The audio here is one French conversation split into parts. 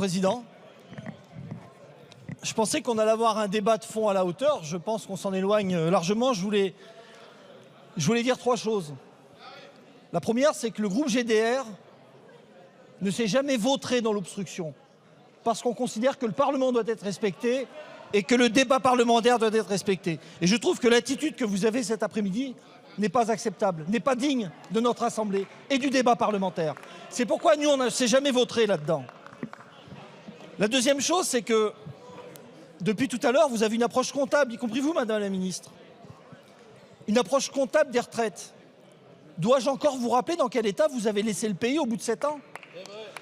Président. Je pensais qu'on allait avoir un débat de fond à la hauteur. Je pense qu'on s'en éloigne largement. Je voulais dire trois choses. La première, c'est que le groupe GDR ne s'est jamais vautré dans l'obstruction, parce qu'on considère que le Parlement doit être respecté et que le débat parlementaire doit être respecté. Et je trouve que l'attitude que vous avez cet après-midi n'est pas acceptable, n'est pas digne de notre Assemblée et du débat parlementaire. C'est pourquoi nous, on ne s'est jamais vautré là-dedans. La deuxième chose, c'est que depuis tout à l'heure, vous avez une approche comptable, y compris vous, Madame la Ministre. Une approche comptable des retraites. Dois-je encore vous rappeler dans quel état vous avez laissé le pays au bout de 7 ans?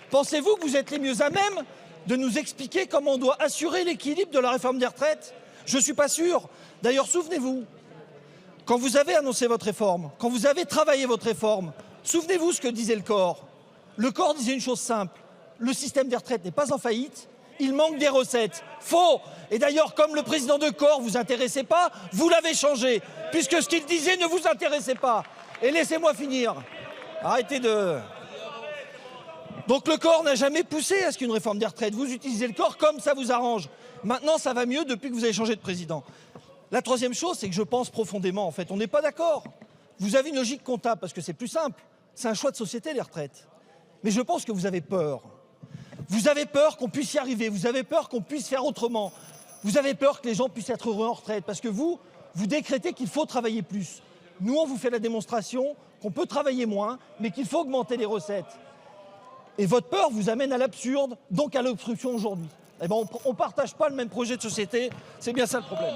Pensez-vous que vous êtes les mieux à même de nous expliquer comment on doit assurer l'équilibre de la réforme des retraites? Je ne suis pas sûr. D'ailleurs, souvenez-vous, quand vous avez annoncé votre réforme, quand vous avez travaillé votre réforme, souvenez-vous ce que disait le corps. Le corps disait une chose simple: le système des retraites n'est pas en faillite, il manque des recettes. Faux! Et d'ailleurs, comme le président de corps ne vous intéressait pas, vous l'avez changé, puisque ce qu'il disait ne vous intéressait pas. Et laissez-moi finir. Arrêtez de... Donc le corps n'a jamais poussé à ce qu'il y ait une réforme des retraites. Vous utilisez le corps comme ça vous arrange. Maintenant, ça va mieux depuis que vous avez changé de président. La troisième chose, c'est que je pense profondément, en fait, on n'est pas d'accord. Vous avez une logique comptable, parce que c'est plus simple. C'est un choix de société, les retraites. Mais je pense que vous avez peur. Vous avez peur qu'on puisse y arriver. Vous avez peur qu'on puisse faire autrement. Vous avez peur que les gens puissent être heureux en retraite. Parce que vous décrétez qu'il faut travailler plus. Nous, on vous fait la démonstration qu'on peut travailler moins, mais qu'il faut augmenter les recettes. Et votre peur vous amène à l'absurde, donc à l'obstruction aujourd'hui. Eh ben, on ne partage pas le même projet de société, c'est bien ça le problème.